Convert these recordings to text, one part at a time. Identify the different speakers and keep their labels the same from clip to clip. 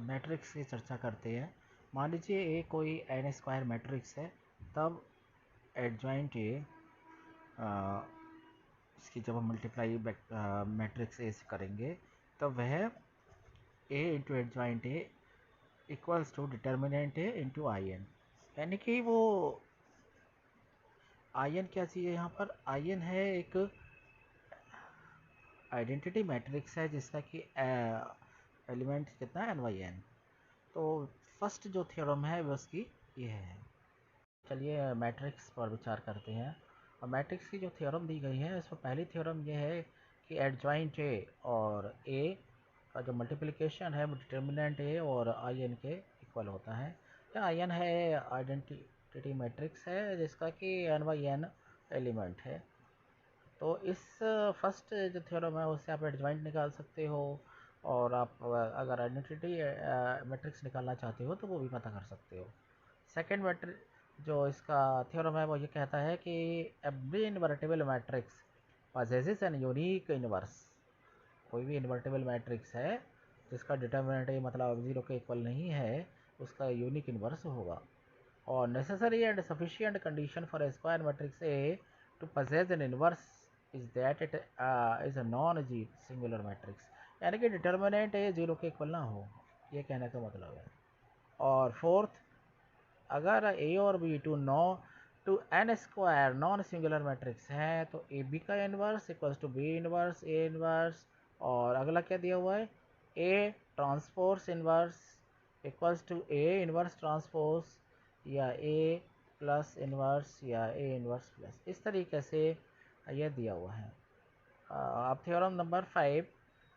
Speaker 1: Matrix की चर्चा करते हैं। मान लीजिए ए कोई एन स्क्वायर मैट्रिक्स है, तब एडजॉइंट ए इसकी जब हम मल्टीप्लाई मैट्रिक्स ए से करेंगे तब वह A into adjoint A equals to determinant A into I N. यानी कि वो आई एन क्या चीज़ है यहाँ पर? आई एन है एक आइडेंटिटी मैट्रिक्स है जिसका कि एलिमेंट कितना है, एन वाई एन। तो फर्स्ट जो थ्योरम है वो उसकी ये है। चलिए मैट्रिक्स पर विचार करते हैं। और मैट्रिक्स की जो थ्योरम दी गई है इसमें पहली थ्योरम ये है कि एडजॉइंट ए और ए का जो मल्टीप्लिकेशन है वो डिटर्मिनेंट ए और आई एन के इक्वल होता है। या आई एन है आइडेंटिटी मैट्रिक्स है जिसका कि एन वाई एन एलिमेंट है। तो इस फर्स्ट जो थ्योरम है उससे आप एडजॉइंट निकाल सकते हो, और आप अगर आइडेंटिटी मैट्रिक्स निकालना चाहते हो तो वो भी पता कर सकते हो। सेकेंड मैट्रिक्स जो इसका थ्योरम है वो ये कहता है कि every invertible matrix possesses an unique inverse. कोई भी इन्वर्टिबल मैट्रिक्स है जिसका डिटर्मिनेंट मतलब जीरो के इक्वल नहीं है, उसका यूनिक इनवर्स होगा। और necessary and sufficient condition for a square matrix A to possess an inverse is that it is a non singular matrix। यानी कि डिटर्मिनेंट ए जीरो के इक्वल ना हो, ये कहने का मतलब है। और फोर्थ, अगर ए और B two N square non singular matrix है तो ए बी का inverse equals to B inverse A inverse. और अगला क्या दिया हुआ है, A transpose inverse equals to A inverse transpose, या ए प्लस इनवर्स या ए इनवर्स प्लस। इस तरीके से यह दिया हुआ है। अब theorem number 5,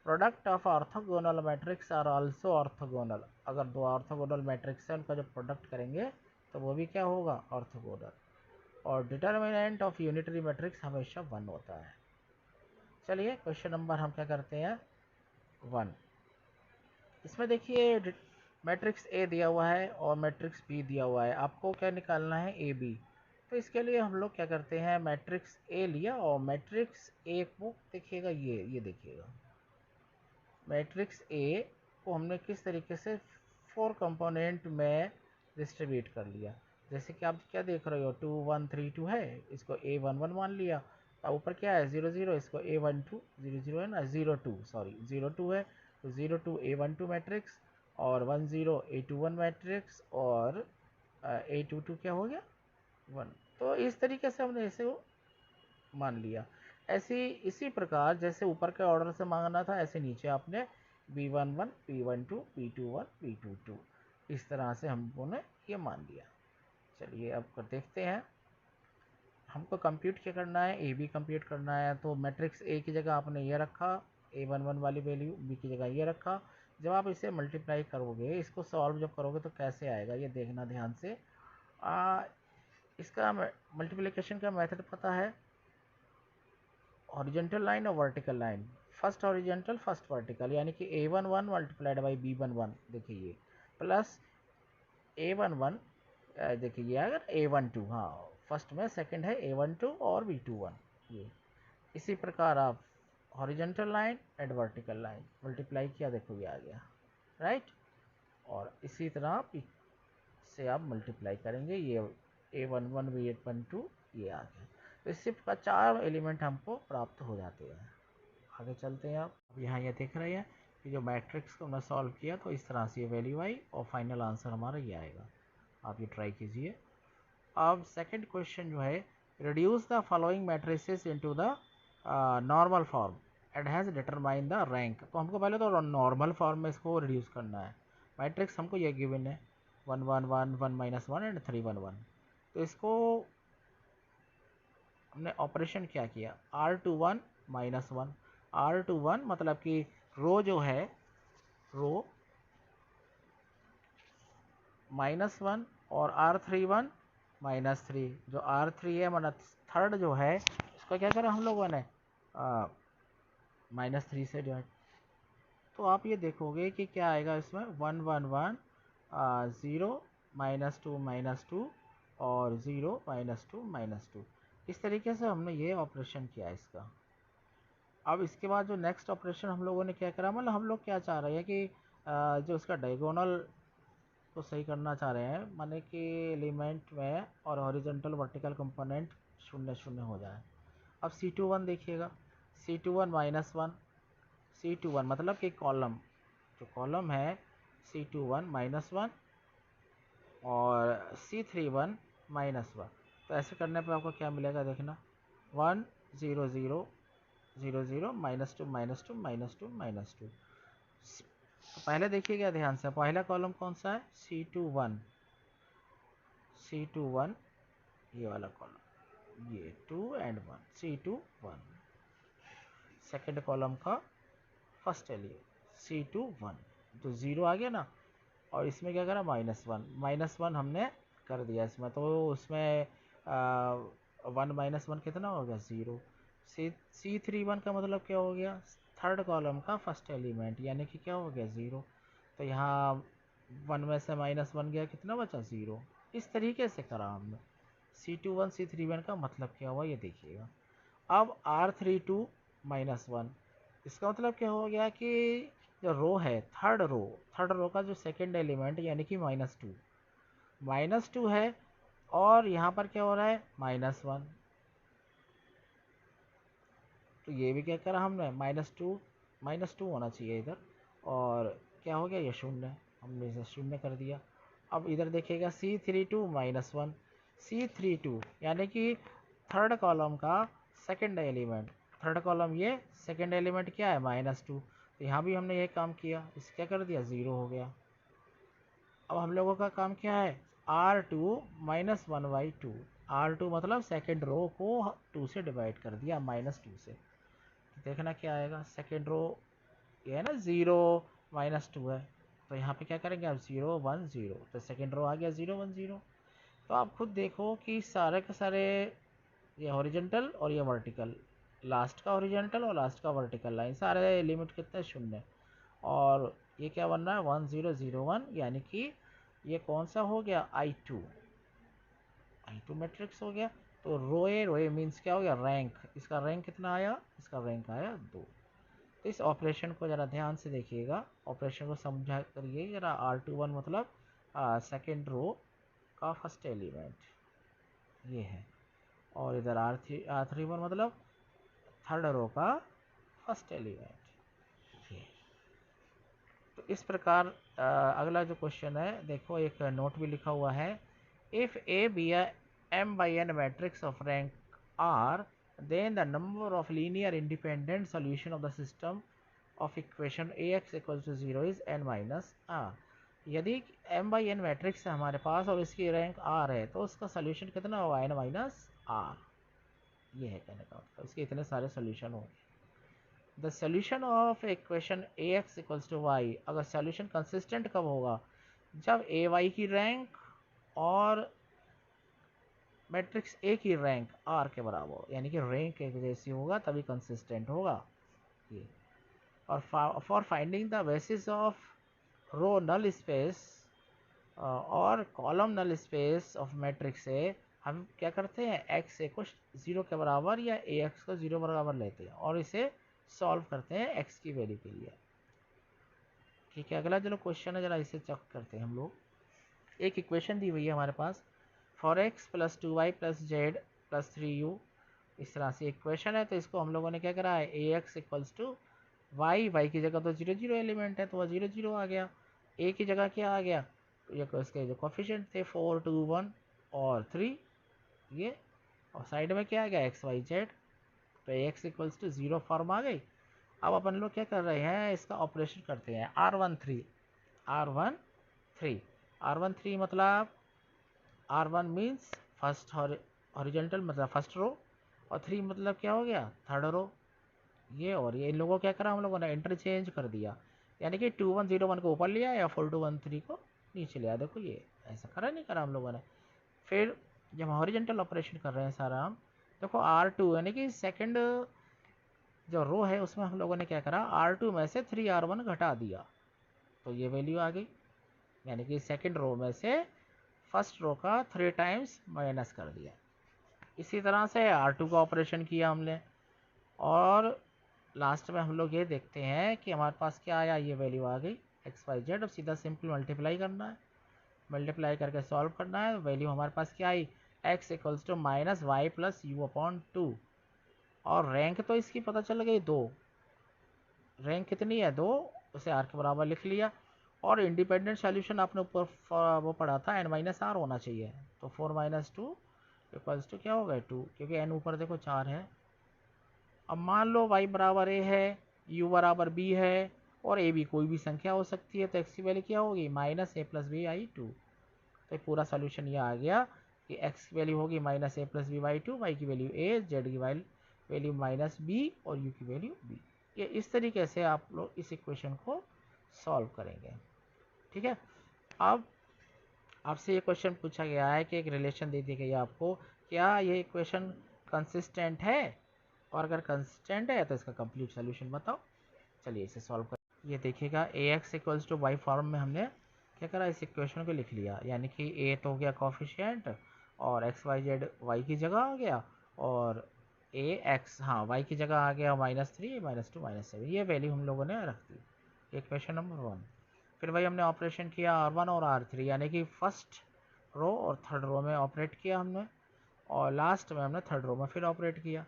Speaker 1: product of orthogonal matrix are also orthogonal. अगर दो ऑर्थोगोनल मैट्रिक्स है उनका जो प्रोडक्ट करेंगे तो वो भी क्या होगा, ऑर्थोगोनल। और डिटर्मिनेंट ऑफ यूनिटरी मैट्रिक्स हमेशा 1 होता है। चलिए क्वेश्चन नंबर हम क्या करते हैं 1। इसमें देखिए मैट्रिक्स ए दिया हुआ है और मैट्रिक्स बी दिया हुआ है, आपको क्या निकालना है, ए बी। तो इसके लिए हम लोग क्या करते हैं, मैट्रिक्स ए लिया और मैट्रिक्स ए को देखिएगा, ये देखिएगा मैट्रिक्स ए को हमने किस तरीके से 4 कंपोनेंट में डिस्ट्रीब्यूट कर लिया। जैसे कि आप क्या देख रहे हो, 2 1 3 2 है, इसको A11 मान लिया। अब ऊपर क्या है 0 0, इसको A12 0 0 है ना, 0 2 सॉरी 0 2 है, तो 0 2 A12 मैट्रिक्स, और 1 0 A21 मैट्रिक्स, और A22 क्या हो गया 1। तो इस तरीके से हमने इसे मान लिया। ऐसे इसी प्रकार जैसे ऊपर के ऑर्डर से मांगना था, ऐसे नीचे आपने B11 B12 B21 B22 इस तरह से हमने ये मान लिया। चलिए अब कर देखते हैं, हमको कंप्यूट क्या करना है, ए बी कंप्यूट करना है। तो मैट्रिक्स ए की जगह आपने ये रखा, A11 वाली वैल्यू, बी की जगह ये रखा। जब आप इसे मल्टीप्लाई करोगे, इसको सॉल्व जब करोगे तो कैसे आएगा ये देखना ध्यान से। इसका मल्टीप्लिकेशन का मेथड पता है, हॉरिजॉन्टल लाइन और vertical line, first horizontal first vertical, यानी कि A11 मल्टीप्लाइड बाई B11, देखिए ये प्लस A11, देखिए ये अगर A12, हाँ फर्स्ट में, सेकंड है A12 और B21, ये इसी प्रकार आप horizontal line and vertical line multiply किया, देखो ये आ गया, राइट। और इसी तरह आप से आप मल्टीप्लाई करेंगे, ये A11 B12 ये आ गया। तो इससे 4 एलिमेंट हमको प्राप्त हो जाते हैं। आगे चलते हैं आप, अब यहाँ ये देख रहे हैं कि जो मैट्रिक्स को हमने सॉल्व किया तो इस तरह से ये वैल्यू आई और फाइनल आंसर हमारा ये आएगा। आप ये ट्राई कीजिए। अब सेकंड क्वेश्चन जो है, reduce the following matrices into the normal form and has determine the rank. तो हमको पहले तो नॉर्मल फॉर्म में इसको रिड्यूस करना है। मैट्रिक्स हमको ये गिवन है 1 1 1 1 -1 एंड 3 1 1। तो इसको हमने ऑपरेशन क्या किया, R21 -1, R21 मतलब कि रो जो है, रो -1, और R31 -3, जो R3 है मतलब थर्ड जो है, इसको क्या करा हम लोगों ने -3 से डिवाइड। तो आप ये देखोगे कि क्या आएगा इसमें 1 1 1 0 -2 -2 और 0 -2 -2। इस तरीके से हमने ये ऑपरेशन किया इसका। अब इसके बाद जो नेक्स्ट ऑपरेशन हम लोगों ने क्या करा, मतलब हम लोग क्या चाह रहे हैं कि जो उसका डायगोनल को सही करना चाह रहे हैं, माने कि एलिमेंट में और हॉरिजॉन्टल वर्टिकल कंपोनेंट शून्य शून्य हो जाए। अब C21 देखिएगा, C21 माइनस वन, C21 मतलब कि कॉलम, जो कॉलम है C21 माइनस वन और C31 माइनस वन। तो ऐसे करने पर आपको क्या मिलेगा देखना, 1 0 0 0 0 minus two minus two minus two minus two. तो पहले देखिएगा ध्यान से, पहला कॉलम कौन सा है, C21, C21 ये वाला कॉलम, ये 2 एंड 1, C21। सेकेंड कॉलम का फर्स्ट एलिमेंट C21, तो 0 आ गया ना, और इसमें क्या करा, माइनस वन हमने कर दिया इसमें, तो उसमें 1 माइनस वन कितना हो गया, 0। C31 का मतलब क्या हो गया, थर्ड कॉलम का फर्स्ट एलिमेंट, यानी कि क्या हो गया, 0। तो यहाँ 1 में से माइनस वन गया, कितना बचा, 0। इस तरीके से करा हमने। C21 C31 का मतलब क्या हुआ ये देखिएगा। अब R32 माइनस वन, इसका मतलब क्या हो गया कि जो रो है, थर्ड रो का जो सेकंड एलिमेंट यानी कि माइनस टू है, और यहाँ पर क्या हो रहा है, माइनस वन। तो ये भी क्या करा हमने, माइनस टू होना चाहिए इधर, और क्या हो गया, ये शून्य, हमने इसे शून्य कर दिया। अब इधर देखिएगा C32 माइनस वन, C32 यानी कि थर्ड कॉलम का सेकंड एलिमेंट, थर्ड कॉलम ये सेकंड एलिमेंट क्या है, माइनस टू। तो यहाँ भी हमने ये काम किया, इसे क्या कर दिया, 0 हो गया। अब हम लोगों का काम क्या है, R2 minus one by two, R2 मतलब सेकेंड रो को 2 से डिवाइड कर दिया, -2 से। तो देखना क्या आएगा, सेकेंड रो ये है ना, 0 -2 है, तो यहाँ पे क्या करेंगे आप, 0 1 0, तो सेकेंड रो आ गया 0 1 0। तो आप खुद देखो कि सारे के सारे ये हॉरिजॉन्टल और ये वर्टिकल, लास्ट का हॉरिजॉन्टल और लास्ट का वर्टिकल लाइन, सारे लिमिट कितने, शून्य। और ये क्या बन रहा है, 1 0 0 1, यानी कि ये कौन सा हो गया, I2 मैट्रिक्स हो गया। तो रोए मीन्स क्या हो गया, रैंक, इसका रैंक कितना आया, इसका रैंक आया 2। तो इस ऑपरेशन को ज़रा ध्यान से देखिएगा, ऑपरेशन को समझा करिए ज़रा। R21 मतलब सेकेंड रो का फर्स्ट एलिमेंट ये है, और इधर R31 मतलब थर्ड रो का फर्स्ट एलिमेंट ये। तो इस प्रकार अगला जो क्वेश्चन है देखो, एक नोट भी लिखा हुआ है, if A B m by n matrix of rank R, then the number of linear independent solution of the system of equation ax equals to 0 is n minus r। यदि m by n matrix है हमारे पास और इसकी rank r है, तो उसका solution कितना होगा, n माइनस r। ये है कहने का मतलब, इसके इतने सारे सोल्यूशन होंगे। द solution of equation ax equals to y, अगर सोल्यूशन कंसिस्टेंट कब होगा, जब ay की रैंक और मैट्रिक्स ए की रैंक r के बराबर हो, यानी कि रैंक एक जैसी होगा तभी कंसिस्टेंट होगा ये। और for finding the basis of row null space और column null space of matrix A, हम क्या करते हैं, एक्स ए को 0 के बराबर या ए एक्स को 0 बराबर लेते हैं और इसे सॉल्व करते हैं एक्स की वैल्यू के लिए। ठीक है, अगला जो क्वेश्चन है जरा इसे चेक करते हैं हम लोग। एक इक्वेशन दी हुई है हमारे पास, for X plus 2y plus Z plus 3u, इस तरह से इक्वेशन है। तो इसको हम लोगों ने क्या करा है, A X equals to Y की जगह तो 0 0 एलिमेंट है तो वह 0 0 आ गया, ए की जगह क्या आ गया, ये इसके जो कोफिशिएंट थे 4 2 1 और 3 ये, और साइड में क्या आ गया, एक्स वाई जेड। तो एक्स इक्वल्स टू 0 फॉर्म आ गई। अब अपन लोग क्या कर रहे हैं, इसका ऑपरेशन करते हैं, R13 मतलब R1 मीन्स फर्स्ट हॉरिजॉन्टल मतलब फर्स्ट रो, और 3 मतलब क्या हो गया, थर्ड रो ये। और ये इन लोगों को क्या करा हम लोगों ने, इंटरचेंज कर दिया, यानी कि 2 1 0 1 को ऊपर लिया या 4 2 1 3 को नीचे लिया। देखो ये ऐसा करा नहीं करा हम लोगों ने। फिर जब हॉरिजॉन्टल ऑपरेशन कर रहे हैं सारा हम, देखो R2 यानी कि सेकंड जो रो है उसमें हम लोगों ने क्या करा, R2 में से 3R1 घटा दिया, तो ये वैल्यू आ गई, यानी कि सेकंड रो में से फर्स्ट रो का 3 टाइम्स माइनस कर दिया। इसी तरह से R2 का ऑपरेशन किया हमने, और लास्ट में हम लोग ये देखते हैं कि हमारे पास क्या आया, ये वैल्यू आ गई। एक्स वाई जेड, अब सीधा सिंपल मल्टीप्लाई करना है, मल्टीप्लाई करके सॉल्व करना है। वैल्यू हमारे पास क्या आई, X equals to minus Y plus U upon 2, और रैंक तो इसकी पता चल गई 2, रैंक कितनी है 2, उसे आर के बराबर लिख लिया। और इंडिपेंडेंट सॉल्यूशन आपने ऊपर वो पढ़ा था एन माइनस आर होना चाहिए, तो 4 माइनस 2 इक्वल्स टू क्या हो गया 2, क्योंकि एन ऊपर देखो 4 है। अब मान लो y बराबर a है, u बराबर b है, और a b कोई भी संख्या हो सकती है, तो x की वैल्यू क्या होगी minus A plus B I 2। तो पूरा सोल्यूशन ये आ गया कि x की वैल्यू होगी minus A plus B by 2, Y की वैल्यू a, z की वैल्यू माइनस b और u की वैल्यू b। ये इस तरीके से आप लोग इस इक्वेशन को सॉल्व करेंगे। ठीक है, अब आपसे ये क्वेश्चन पूछा गया है कि एक रिलेशन दे दी गई है आपको, क्या ये इक्वेशन कंसिस्टेंट है, और अगर कंसिस्टेंट है तो इसका कंप्लीट सोल्यूशन बताओ। चलिए इसे सॉल्व कर, ये देखिएगा A X equals to Y form में हमने क्या करा, इस इक्वेशन को लिख लिया, यानी कि ए तो हो गया कॉफिशिएंट, और एक्स वाई जेड वाई की जगह आ गया, और ए एक्स हाँ वाई की जगह आ गया -3 -2 -7, ये वैल्यू हम लोगों ने रख दी, इक्वेशन नंबर 1। फिर वही हमने ऑपरेशन किया R1 और R3, यानी कि फर्स्ट रो और थर्ड रो में ऑपरेट किया हमने, और लास्ट में हमने थर्ड रो में फिर ऑपरेट किया।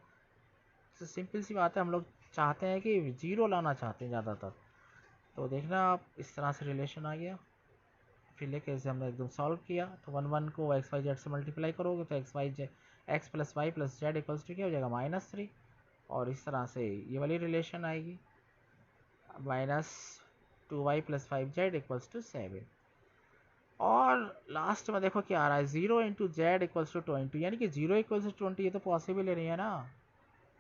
Speaker 1: तो सिंपल सी बात है, हम लोग चाहते हैं कि जीरो लाना चाहते हैं ज़्यादातर, तो देखना आप इस तरह से रिलेशन आ गया। फिर लेके इसे हमने एकदम सॉल्व किया, तो 1 1 को एक्स वाई जेड से मल्टीप्लाई करोगे तो X plus Y plus Z equals to क्या हो जाएगा -3, और इस तरह से ये वाली रिलेशन आएगी -2y plus 5z equals to 7। और लास्ट में देखो क्या आ रहा है, 0 इंटू जेड इक्वल्स टू 20, यानी कि 0 इक्वल्स टू 20, ये तो पॉसिबल ही नहीं है ना।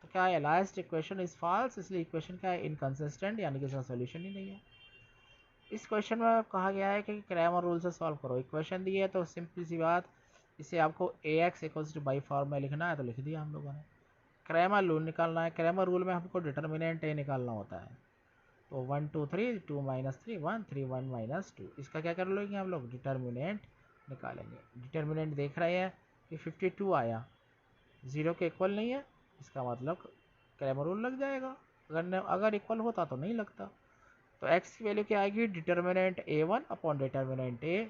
Speaker 1: तो क्या है, लास्ट इक्वेशन इज फॉल्स, इसलिए इक्वेशन क्या है इनकंसिस्टेंट, यानी कि इसका सोल्यूशन ही नहीं है। इस क्वेश्चन में कहा गया है कि क्रैमर रूल से सॉल्व करो। इक्वेशन दी है तो सिंपल सी बात, इसे आपको A X equals to B form में लिखना है, तो लिख दिया हम लोगों ने। क्रैमर रूल निकालना है, क्रैमर रूल में हमको डिटर्मिनेंट ए निकालना होता है, तो 1 2 3 2 -3 1 3 1 -2, इसका क्या कर लोगे हम लोग, डिटर्मिनेंट निकालेंगे। डिटर्मिनेंट देख रहे हैं कि 52 आया, 0 के इक्वल नहीं है, इसका मतलब क्रैमर रूल लग जाएगा, अगर इक्वल होता तो नहीं लगता। तो x की वैल्यू क्या आएगी, determinant a1 upon determinant a,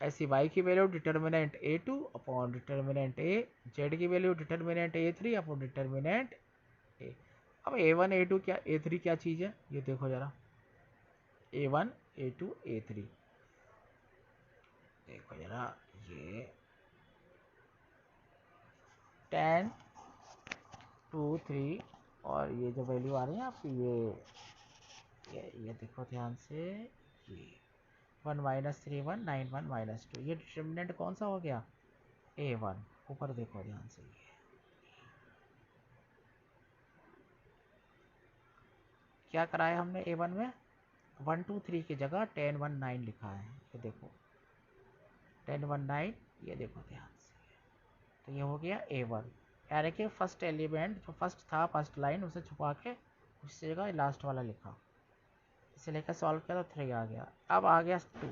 Speaker 1: ऐसी y की value determinant a2 upon determinant a, z की value determinant a3 upon determinant a। अब a1 a2 क्या a3 क्या चीज़ है, ये देखो जरा, a1 a2 a3, देखो जरा, ये 10 2 3, और ये जो वैल्यू आ रही है आपकी, ये देखो ध्यान से, ये 1 -3 1 9 1 -2, ये डिटर्मिनेंट कौन सा हो गया, a1। ऊपर देखो ध्यान से, ये क्या कराया हमने a1 में, 1 2 3 की जगह 10 1 9 लिखा है, ये देखो 10 1 9, ये देखो ध्यान से, तो ये हो गया a1, यानी कि फर्स्ट एलिमेंट जो फर्स्ट था, फर्स्ट लाइन, उसे छुपा के उस जगह लास्ट वाला लिखा, इसे लेकर सॉल्व किया तो 3 आ गया। अब आ गया 2,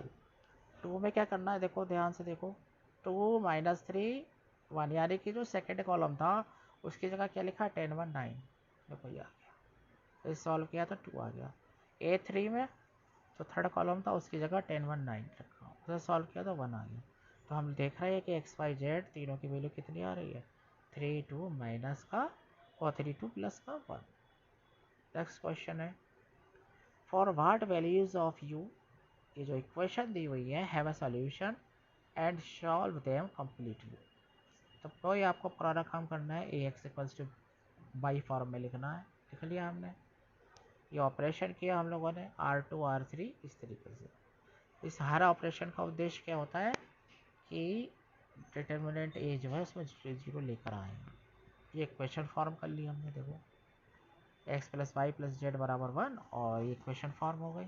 Speaker 1: 2 में क्या करना है, देखो ध्यान से देखो, 2 -3 1, यानी कि जो सेकेंड कॉलम था उसकी जगह क्या लिखा, 10 1 9, देखो ये आ गया, तो सॉल्व किया तो 2 आ गया। a3 में जो थर्ड कॉलम था उसकी जगह 10 1 9 रखा, उसे सॉल्व किया तो 1 आ गया। तो हम देख रहे हैं कि एक्स वाई जेड तीनों की वैल्यू कितनी आ रही है, 3 2 माइनस का और 3 2 प्लस का 1। नेक्स्ट क्वेश्चन है, for what values of U, ये जो इक्वेशन दी हुई है, have a solution and solve them completely. तो कोई आपको पूरा काम करना है, A X equals to B form में लिखना है, लिख लिया हमने। ये ऑपरेशन किया हम लोगों ने R2 R3 इस तरीके से। इस हर ऑपरेशन का उद्देश्य क्या होता है कि डिटर्मिनेंट ए जो है उसमें 0 लेकर आए। ये इक्वेशन फॉर्म कर लिया हमने, देखो X plus Y plus Z बराबर 1, और ये इक्वेशन फॉर्म हो गई।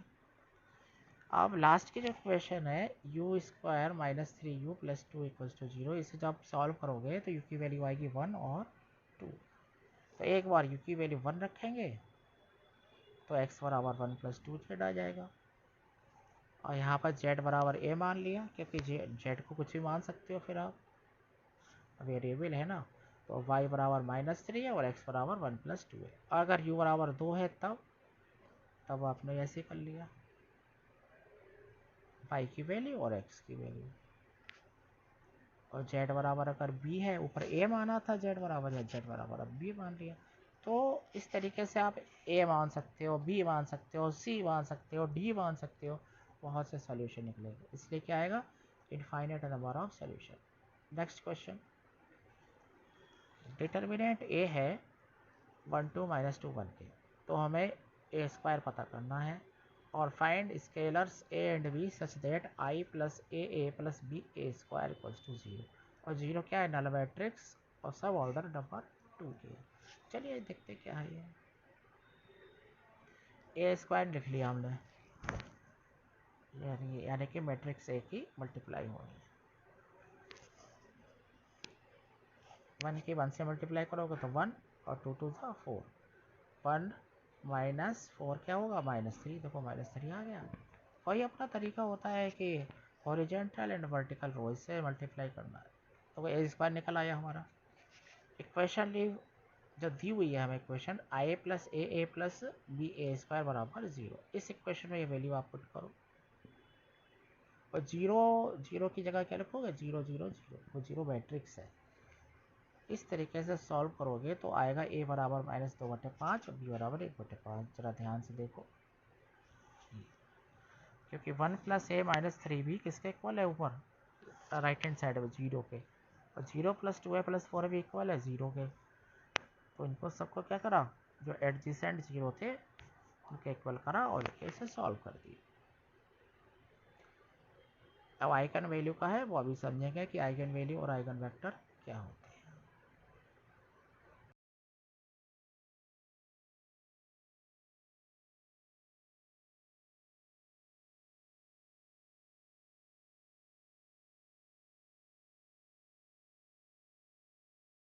Speaker 1: अब लास्ट की जो इक्वेशन है U square -3u plus 2 equals to 0, इसे जब आप सॉल्व करोगे तो यू की वैल्यू आएगी 1 और 2। तो एक बार यू की वैल्यू 1 रखेंगे तो x बराबर 1 प्लस 2 जेड आ जाएगा, और यहाँ पर z बराबर a मान लिया, क्योंकि z को कुछ भी मान सकते हो फिर आप, वेरिएबल है ना। तो y बराबर -3 है और x बराबर 1 प्लस 2 है। अगर u बराबर 2 है तब आपने ऐसे कर लिया। फाई की वैल्यू और एक्स की वैल्यू। और जेड बराबर अगर बी है, ऊपर ए माना था जेड बराबर, या जेड बराबर अब बी मान लिया। तो इस तरीके से आप ए मान सकते हो, बी मान सकते हो, सी मान सकते हो, डी मान सकते हो, बहुत से सॉल्यूशन निकलेंगे। इसलिए क्या आएगा, infinite number of solution. Next question, determinant A है 1 2 -2 1 के, तो हमें ए स्क्वायर पता करना है। और find scalars A and B such that I plus A plus B A square equals to 0। और 0 क्या है, नल मैट्रिक्स और सब ऑर्डर नंबर 2 के। चलिए देखते क्या है ये। ए स्क्वायर लिख लिया हमने, यानी कि मैट्रिक्स ए की मल्टीप्लाई होनी है। 1 की 1 से मल्टीप्लाई करोगे तो 1 और 2 2 था 4, 1 -4 क्या होगा, -3। देखो -3 आ गया। वही अपना तरीका होता है कि हॉरिजेंटल एंड वर्टिकल रो से मल्टीप्लाई करना है। तो ए स्क्वायर निकल आया हमारा। इक्वेशन लीव जो दी हुई है हमें equation, I plus A plus B A square बराबर 0। इस इक्वेशन में ये वैल्यू आप पुट करो और 0 0 की जगह क्या लिखोगे, 0 0 0। वो 0 मैट्रिक्स है। इस तरीके से सॉल्व करोगे तो आएगा a बराबर -2/5 और b बराबर 1/5। जरा ध्यान से देखो, क्योंकि 1 + a - 3b किसके इक्वल है, ऊपर राइट हैंड साइड में 0 के, और 0 + 2a + 4 भी इक्वल है 0 के। तो इनको सबको क्या करा, जो एडजेसेंट 0 थे उनके इक्वल करा और इसे सॉल्व कर दिया। अब आइगन वैल्यू का है वो अभी समझेंगे कि आइगन वैल्यू और आइगन वेक्टर क्या होता है।